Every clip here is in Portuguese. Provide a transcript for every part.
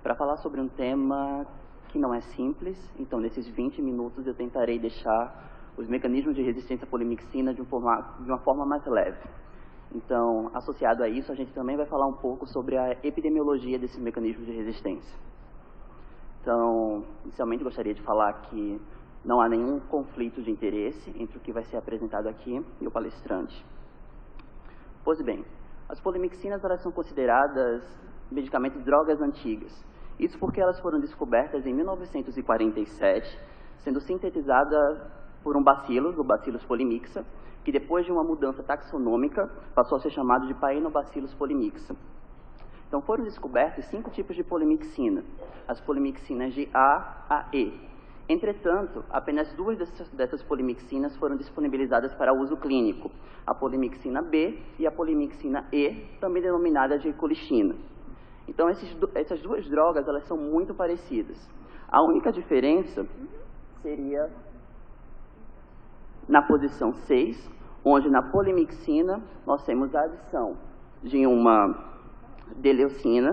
para falar sobre um tema que não é simples. Então, nesses 20 minutos, eu tentarei deixar os mecanismos de resistência à polimixina de uma forma mais leve. Então, associado a isso, a gente também vai falar um pouco sobre a epidemiologia desses mecanismos de resistência. Então, inicialmente, gostaria de falar que não há nenhum conflito de interesse entre o que vai ser apresentado aqui e o palestrante. Pois bem, as polimixinas elas são consideradas medicamentos de drogas antigas. Isso porque elas foram descobertas em 1947, sendo sintetizadas por um bacillus, o Bacillus polymixa, que depois de uma mudança taxonômica passou a ser chamado de Paenobacillus polymixa. Então foram descobertos 5 tipos de polimixina, as polimixinas de A a E. Entretanto, apenas 2 dessas polimixinas foram disponibilizadas para uso clínico, a polimixina B e a polimixina E, também denominada de colistina. Então, essas 2 drogas elas são muito parecidas. A única diferença seria na posição 6, onde na polimixina nós temos a adição de uma deleucina,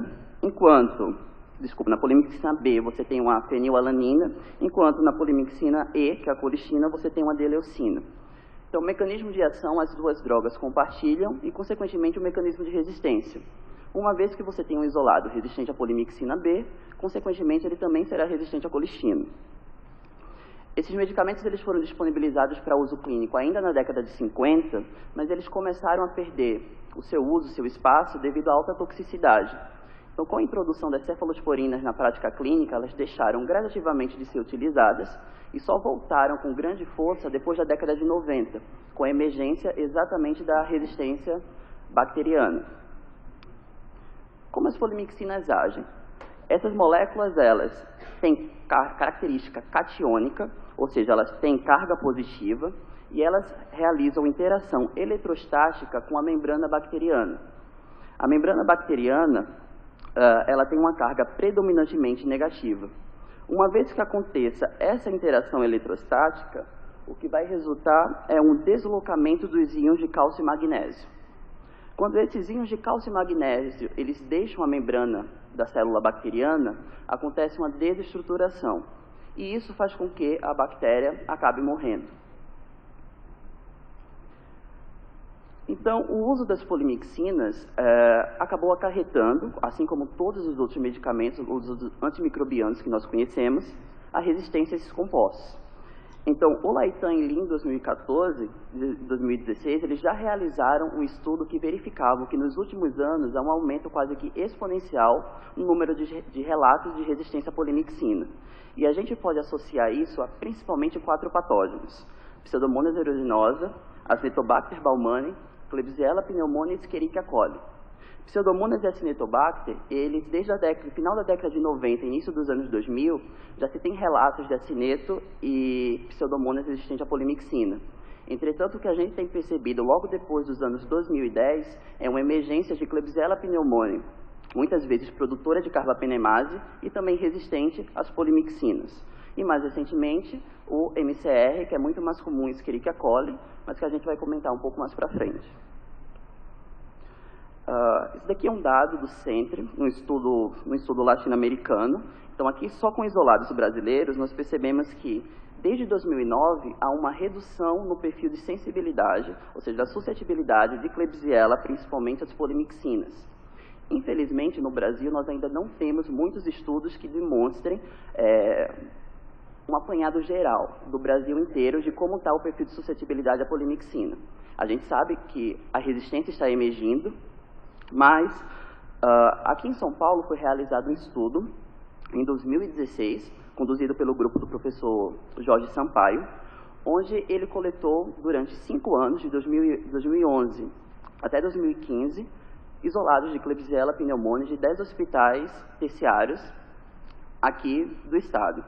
na polimixina B você tem uma fenilalanina, enquanto na polimixina E, que é a colistina, você tem uma deleucina. Então, o mecanismo de ação, as 2 drogas compartilham e, consequentemente, o mecanismo de resistência. Uma vez que você tem um isolado resistente à polimixina B, consequentemente, ele também será resistente à colistina. Esses medicamentos eles foram disponibilizados para uso clínico ainda na década de 50, mas eles começaram a perder o seu uso, o seu espaço, devido à alta toxicidade. Então, com a introdução das cefalosporinas na prática clínica, elas deixaram gradativamente de ser utilizadas e só voltaram com grande força depois da década de 90, com a emergência exatamente da resistência bacteriana. Como as polimixinas agem? Essas moléculas, elas têm característica catiônica, ou seja, elas têm carga positiva, e elas realizam interação eletrostática com a membrana bacteriana. A membrana bacteriana, ela tem uma carga predominantemente negativa. Uma vez que aconteça essa interação eletrostática, o que vai resultar é um deslocamento dos íons de cálcio e magnésio. Quando esses íons de cálcio e magnésio eles deixam a membrana da célula bacteriana, acontece uma desestruturação. E isso faz com que a bactéria acabe morrendo. Então, o uso das polimixinas acabou acarretando, assim como todos os outros medicamentos, os antimicrobianos que nós conhecemos, a resistência a esses compostos. Então, o Laitan e Lin, em 2016, eles já realizaram um estudo que verificava que nos últimos anos há um aumento quase que exponencial no número de relatos de resistência à polimixina. E a gente pode associar isso a principalmente 4 patógenos: Pseudomonas aeruginosa, Acinetobacter baumannii, Klebsiella pneumoniae e Escherichia coli. Pseudomonas e Acinetobacter, eles desde o final da década de 90 e início dos anos 2000, já se tem relatos de acineto e pseudomonas resistentes à polimixina. Entretanto, o que a gente tem percebido logo depois dos anos 2010 é uma emergência de Klebsiella pneumoniae, muitas vezes produtora de carbapenemase e também resistente às polimixinas. E mais recentemente, o MCR, que é muito mais comum em Escherichia coli, mas que a gente vai comentar um pouco mais para frente. Isso daqui é um dado do Centre, um estudo latino-americano. Então, aqui, só com isolados brasileiros, nós percebemos que, desde 2009, há uma redução no perfil de sensibilidade, ou seja, da suscetibilidade de Klebsiella, principalmente às polimixinas. Infelizmente, no Brasil, nós ainda não temos muitos estudos que demonstrem um apanhado geral do Brasil inteiro de como está o perfil de suscetibilidade à polimixina. A gente sabe que a resistência está emergindo, mas aqui em São Paulo foi realizado um estudo em 2016, conduzido pelo grupo do professor Jorge Sampaio, onde ele coletou durante 5 anos, de 2011 até 2015, isolados de Klebsiella pneumoniae de 10 hospitais terciários aqui do estado.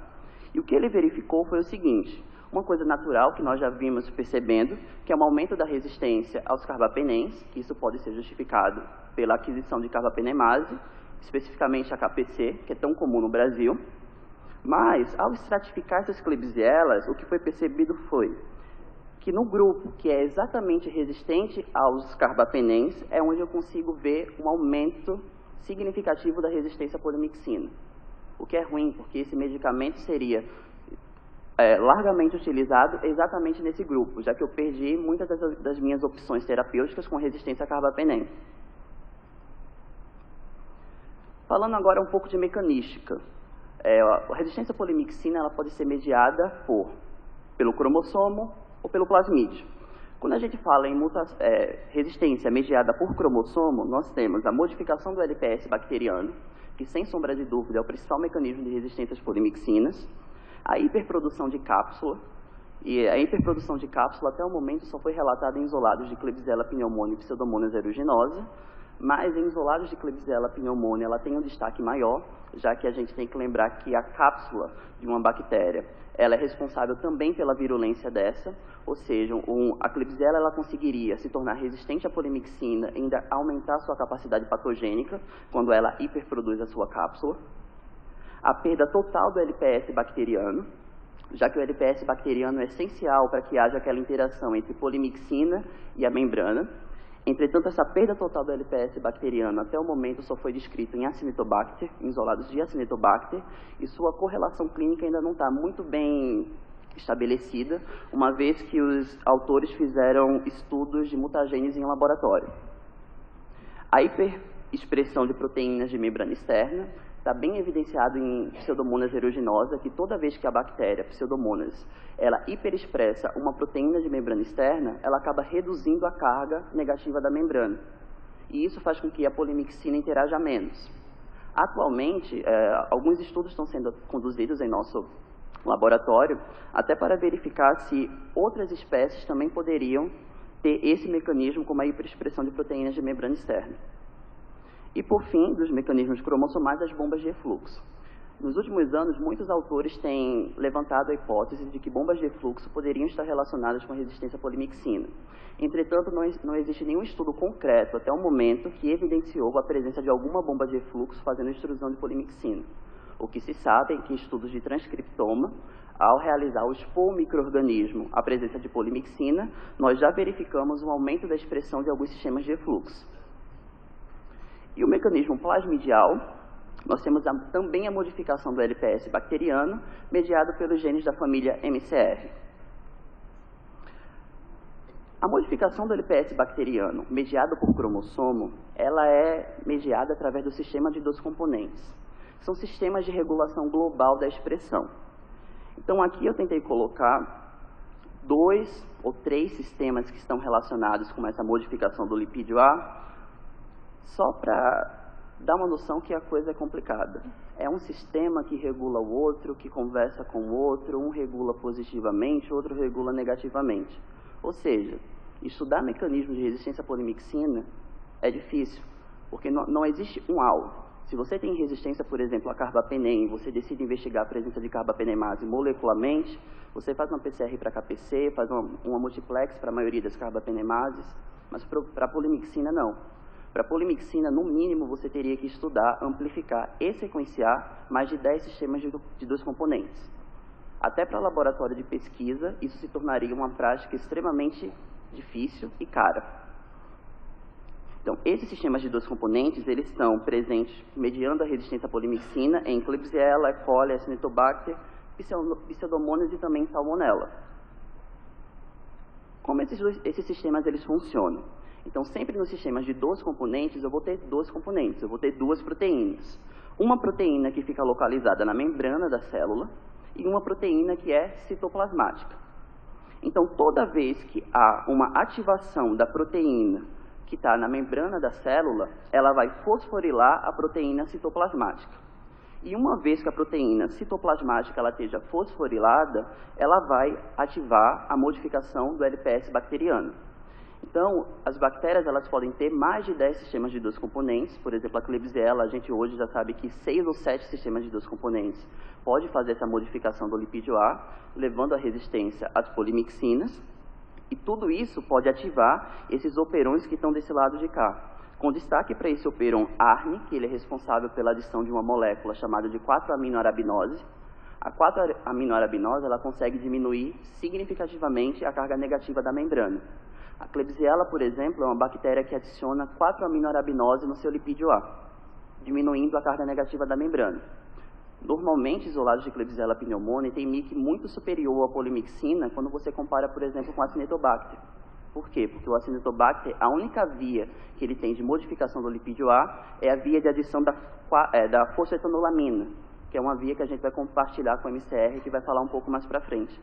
E o que ele verificou foi o seguinte: uma coisa natural que nós já vimos percebendo, que é um aumento da resistência aos carbapenens, que isso pode ser justificado pela aquisição de carbapenemase, especificamente a KPC, que é tão comum no Brasil. Mas, ao estratificar essas Klebsiellas, o que foi percebido foi que no grupo que é exatamente resistente aos carbapenens, é onde eu consigo ver um aumento significativo da resistência à polimixina. o que é ruim, porque esse medicamento seria largamente utilizado exatamente nesse grupo, já que eu perdi muitas das minhas opções terapêuticas com resistência a carbapenem. Falando agora um pouco de mecanística. A resistência à polimixina ela pode ser mediada pelo cromossomo ou pelo plasmídio. Quando a gente fala em resistência mediada por cromossomo, nós temos a modificação do LPS bacteriano, que sem sombra de dúvida é o principal mecanismo de resistência às polimixinas, a hiperprodução de cápsula, e a hiperprodução de cápsula até o momento só foi relatada em isolados de Klebsiella pneumoniae e Pseudomonas aeruginosa, mas em isolados de Klebsiella pneumoniae ela tem um destaque maior, já que a gente tem que lembrar que a cápsula de uma bactéria ela é responsável também pela virulência dessa, ou seja, a Klebsiella ela conseguiria se tornar resistente à polimixina e ainda aumentar sua capacidade patogênica quando ela hiperproduz a sua cápsula. A perda total do LPS bacteriano, já que o LPS bacteriano é essencial para que haja aquela interação entre polimixina e a membrana. Entretanto, essa perda total do LPS bacteriano até o momento só foi descrita em Acinetobacter, em isolados de Acinetobacter, e sua correlação clínica ainda não está muito bem estabelecida, uma vez que os autores fizeram estudos de mutagênese em laboratório. A hiperexpressão de proteínas de membrana externa está bem evidenciado em Pseudomonas aeruginosa, que toda vez que a bactéria, Pseudomonas, ela hiperexpressa uma proteína de membrana externa, ela acaba reduzindo a carga negativa da membrana. E isso faz com que a polimixina interaja menos. Atualmente, alguns estudos estão sendo conduzidos em nosso laboratório, até para verificar se outras espécies também poderiam ter esse mecanismo como a hiperexpressão de proteínas de membrana externa. E, por fim, dos mecanismos cromossomais, as bombas de efluxo. Nos últimos anos, muitos autores têm levantado a hipótese de que bombas de efluxo poderiam estar relacionadas com a resistência à polimixina. Entretanto, não existe nenhum estudo concreto até o momento que evidenciou a presença de alguma bomba de efluxo fazendo extrusão de polimixina. O que se sabe é que em estudos de transcriptoma, ao realizar o expor microorganismo à presença de polimixina, nós já verificamos um aumento da expressão de alguns sistemas de efluxo. E o mecanismo plasmidial, nós temos também a modificação do LPS bacteriano, mediado pelos genes da família MCR. A modificação do LPS bacteriano, mediada por cromossomo, ela é mediada através do sistema de 2 componentes. São sistemas de regulação global da expressão. Então, aqui eu tentei colocar 2 ou 3 sistemas que estão relacionados com essa modificação do lipídio A, só para dar uma noção que a coisa é complicada. É um sistema que regula o outro, que conversa com o outro, um regula positivamente, o outro regula negativamente. Ou seja, estudar mecanismos de resistência à polimixina é difícil, porque não existe um alvo. Se você tem resistência, por exemplo, a carbapenem, você decide investigar a presença de carbapenemase molecularmente, você faz uma PCR para KPC, faz uma multiplex para a maioria das carbapenemases, mas para a polimixina não. Para a polimixina, no mínimo, você teria que estudar, amplificar e sequenciar mais de 10 sistemas de 2 componentes. Até para laboratório de pesquisa, isso se tornaria uma prática extremamente difícil e cara. Então, esses sistemas de 2 componentes, eles estão presentes mediando a resistência à polimixina em Klebsiella, E. coli, Acinetobacter, Pseudomonas e também Salmonella. Como esses sistemas eles funcionam? Então, sempre nos sistemas de 2 componentes, eu vou ter 2 componentes, eu vou ter 2 proteínas. Uma proteína que fica localizada na membrana da célula e uma proteína que é citoplasmática. Então, toda vez que há uma ativação da proteína que está na membrana da célula, ela vai fosforilar a proteína citoplasmática. E uma vez que a proteína citoplasmática ela esteja fosforilada, ela vai ativar a modificação do LPS bacteriano. Então, as bactérias elas podem ter mais de 10 sistemas de 2 componentes. Por exemplo, a Klebsiella, a gente hoje já sabe que 6 ou 7 sistemas de 2 componentes pode fazer essa modificação do lipídio A, levando à resistência às polimixinas. E tudo isso pode ativar esses operões que estão desse lado de cá. Com destaque para esse operon ARN, que ele é responsável pela adição de uma molécula chamada de 4-aminoarabinose. A 4-aminoarabinose ela consegue diminuir significativamente a carga negativa da membrana. A Klebsiella, por exemplo, é uma bactéria que adiciona 4-aminoarabinose no seu lipídio A, diminuindo a carga negativa da membrana. Normalmente, isolados de Klebsiella pneumoniae têm MIC muito superior à polimixina quando você compara, por exemplo, com a Acinetobacter. Por quê? Porque o Acinetobacter, a única via que ele tem de modificação do lipídio A é a via de adição da fosfetanolamina, que é uma via que a gente vai compartilhar com o MCR, que vai falar um pouco mais para frente.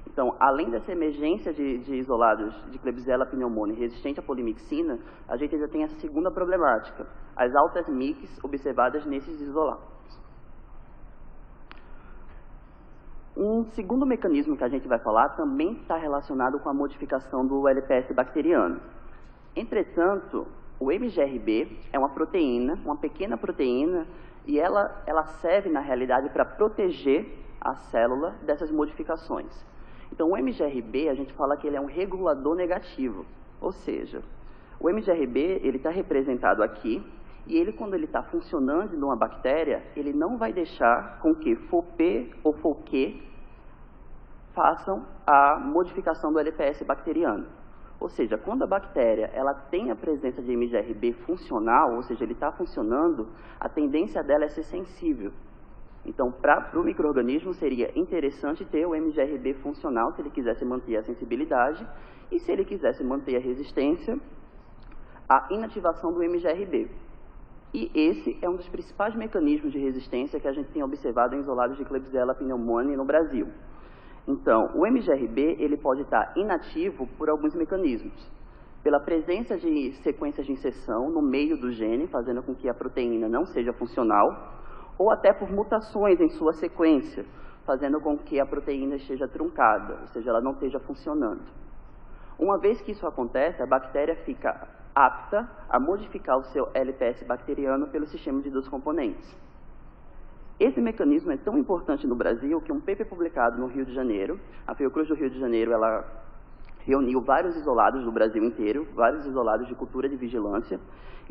Então, além dessa emergência de isolados de Klebsiella pneumoniae resistente à polimixina, a gente ainda tem a segunda problemática, as altas MICs observadas nesses isolados. Um segundo mecanismo que a gente vai falar também está relacionado com a modificação do LPS bacteriano. Entretanto, o MGRB é uma proteína, uma pequena proteína, e ela serve, na realidade, para proteger a célula dessas modificações. Então, o MGRB, a gente fala que ele é um regulador negativo, ou seja, o MGRB ele está representado aqui, e ele, quando ele está funcionando numa bactéria, ele não vai deixar com que FOP ou FOQ façam a modificação do LPS bacteriano. Ou seja, quando a bactéria ela tem a presença de MGRB funcional, ou seja, ele está funcionando, a tendência dela é ser sensível. Então, para o micro-organismo, seria interessante ter o MGRB funcional, se ele quisesse manter a sensibilidade, e se ele quisesse manter a resistência, a inativação do MGRB. E esse é um dos principais mecanismos de resistência que a gente tem observado em isolados de Klebsiella pneumoniae no Brasil. Então, o MGRB ele pode estar inativo por alguns mecanismos. Pela presença de sequências de inserção no meio do gene, fazendo com que a proteína não seja funcional, ou até por mutações em sua sequência, fazendo com que a proteína esteja truncada, ou seja, ela não esteja funcionando. Uma vez que isso acontece, a bactéria fica apta a modificar o seu LPS bacteriano pelo sistema de 2 componentes. Esse mecanismo é tão importante no Brasil que um paper publicado no Rio de Janeiro, a Fiocruz do Rio de Janeiro, ela reuniu vários isolados do Brasil inteiro, vários isolados de cultura de vigilância,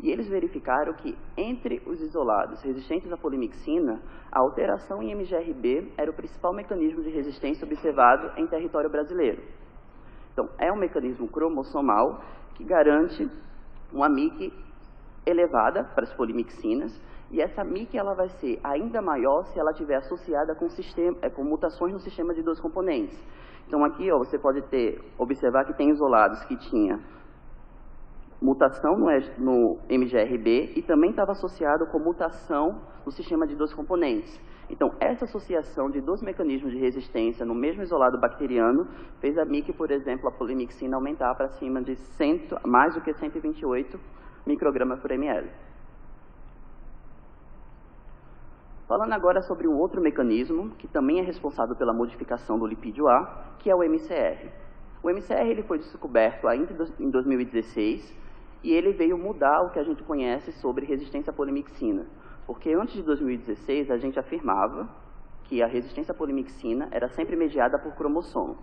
e eles verificaram que entre os isolados resistentes à polimixina, a alteração em MGRB era o principal mecanismo de resistência observado em território brasileiro. Então, é um mecanismo cromossomal que garante uma MIC elevada para as polimixinas, e essa MIC ela vai ser ainda maior se ela estiver associada com mutações no sistema de 2 componentes. Então aqui ó, você pode observar que tem isolados que tinha mutação no MGRB e também estava associado com mutação no sistema de 2 componentes. Então essa associação de 2 mecanismos de resistência no mesmo isolado bacteriano fez a MIC, por exemplo, a polimixina aumentar para cima de mais do que 128 microgramas por ml. Falando agora sobre um outro mecanismo, que também é responsável pela modificação do lipídio A, que é o MCR. O MCR ele foi descoberto ainda em 2016 e ele veio mudar o que a gente conhece sobre resistência à polimixina. Porque antes de 2016 a gente afirmava que a resistência à polimixina era sempre mediada por cromossomo.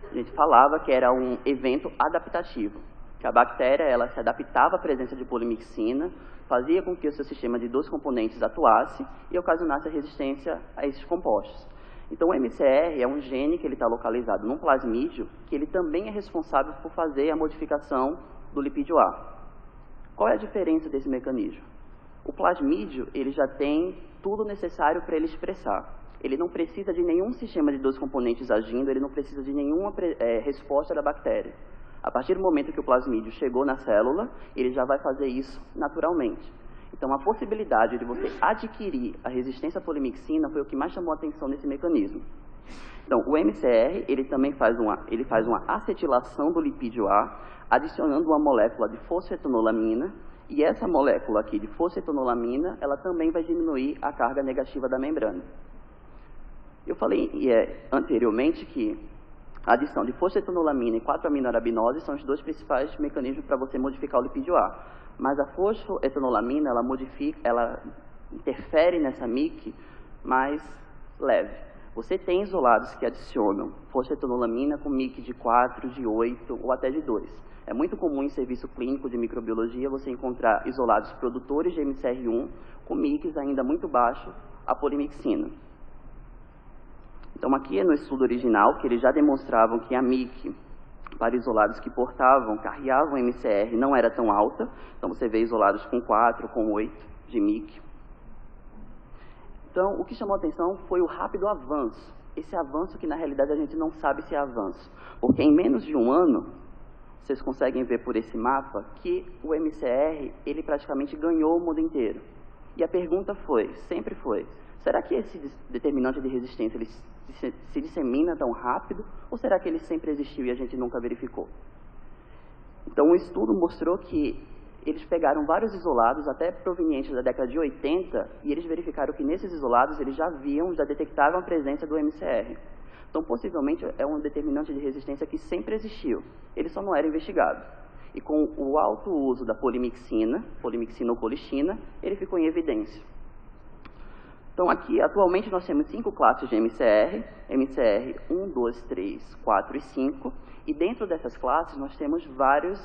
A gente falava que era um evento adaptativo, que a bactéria ela se adaptava à presença de polimixina, fazia com que o seu sistema de 2 componentes atuasse e ocasionasse a resistência a esses compostos. Então, o MCR é um gene que ele está localizado num plasmídio, que ele também é responsável por fazer a modificação do lipídio A. Qual é a diferença desse mecanismo? O plasmídio, ele já tem tudo necessário para ele expressar. Ele não precisa de nenhum sistema de 2 componentes agindo, ele não precisa de nenhuma resposta da bactéria. A partir do momento que o plasmídio chegou na célula, ele já vai fazer isso naturalmente. Então, a possibilidade de você adquirir a resistência à polimixina foi o que mais chamou a atenção nesse mecanismo. Então, o MCR, ele também faz uma acetilação do lipídio A, adicionando uma molécula de fosfetanolamina, e essa molécula aqui de fosfetanolamina, ela também vai diminuir a carga negativa da membrana. Eu falei anteriormente que a adição de fosfetanolamina e 4-aminoarabinose são os 2 principais mecanismos para você modificar o lipídio A. Mas a fosfetanolamina, ela interfere nessa MIC mais leve. Você tem isolados que adicionam fosfetanolamina com MIC de 4, de 8 ou até de 2. É muito comum em serviço clínico de microbiologia você encontrar isolados produtores de MCR1 com MICs ainda muito baixos a polimixina. Então, aqui é no estudo original, que eles já demonstravam que a MIC, para isolados que carreavam MCR, não era tão alta. Então, você vê isolados com 4, com 8 de MIC. Então, o que chamou a atenção foi o rápido avanço. Esse avanço que, na realidade, a gente não sabe se é avanço. Porque em menos de um ano, vocês conseguem ver por esse mapa que o MCR, ele praticamente ganhou o mundo inteiro. E a pergunta foi, sempre foi, será que esse determinante de resistência ele se dissemina tão rápido? Ou será que ele sempre existiu e a gente nunca verificou? Então, o estudo mostrou que eles pegaram vários isolados, até provenientes da década de 80, e eles verificaram que nesses isolados eles já detectavam a presença do MCR. Então, possivelmente, é um determinante de resistência que sempre existiu. Ele só não era investigado. E com o alto uso da polimixina ou colistina, ele ficou em evidência. Então, aqui, atualmente, nós temos 5 classes de MCR, MCR 1, 2, 3, 4 e 5, e dentro dessas classes nós temos vários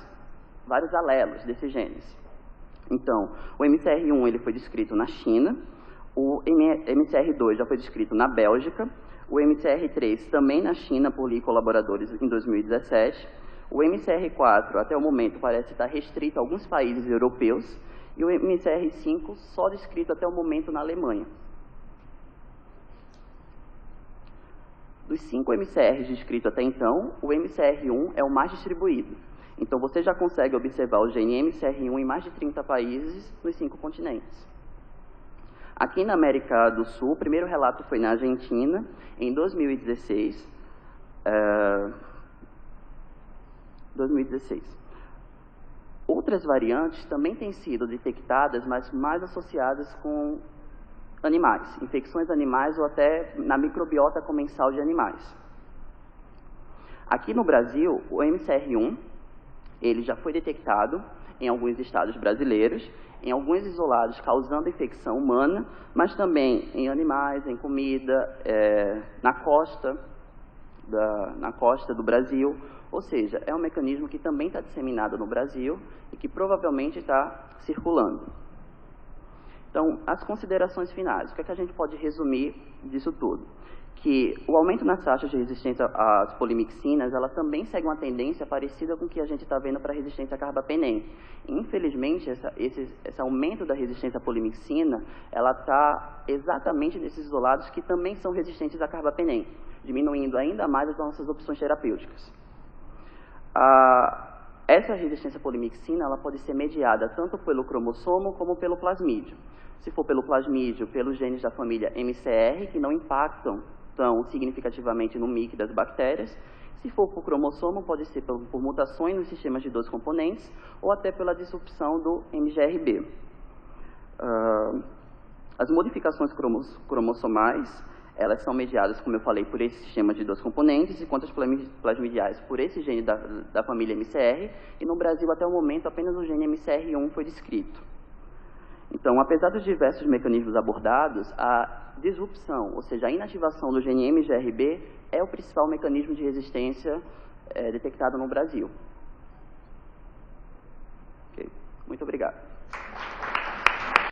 alelos desses genes. Então, o MCR1 ele foi descrito na China, o MCR2 já foi descrito na Bélgica, o MCR3 também na China por Li e colaboradores em 2017, o MCR4 até o momento parece estar restrito a alguns países europeus, e o MCR5 só descrito até o momento na Alemanha. Dos 5 MCRs descritos até então, o MCR1 é o mais distribuído. Então, você já consegue observar o gene MCR1 em mais de 30 países nos 5 continentes. Aqui na América do Sul, o primeiro relato foi na Argentina, em 2016. Outras variantes também têm sido detectadas, mas mais associadas com animais, infecções animais ou até na microbiota comensal de animais. Aqui no Brasil, o MCR1, ele já foi detectado em alguns estados brasileiros, em alguns isolados causando infecção humana, mas também em animais, em comida, na costa do Brasil. Ou seja, é um mecanismo que também está disseminado no Brasil e que provavelmente está circulando. Então, as considerações finais. O que é que a gente pode resumir disso tudo? Que o aumento nas taxas de resistência às polimixinas, ela também segue uma tendência parecida com o que a gente está vendo para a resistência à carbapenem. Infelizmente, esse aumento da resistência à polimixina, ela está exatamente nesses isolados que também são resistentes à carbapenem, diminuindo ainda mais as nossas opções terapêuticas. Essa resistência à polimixina, ela pode ser mediada tanto pelo cromossomo como pelo plasmídio. Se for pelo plasmídio, pelos genes da família MCR, que não impactam tão significativamente no MIC das bactérias. Se for por cromossomo, pode ser por mutações nos sistemas de 2 componentes ou até pela disrupção do MGRB. As modificações cromossomais, elas são mediadas, como eu falei, por esse sistema de 2 componentes, enquanto as plasmidiais por esse gene da família MCR, e no Brasil, até o momento, apenas o gene MCR1 foi descrito. Então, apesar dos diversos mecanismos abordados, a disrupção, ou seja, a inativação do gene MGRB é o principal mecanismo de resistência detectado no Brasil. Okay. Muito obrigado.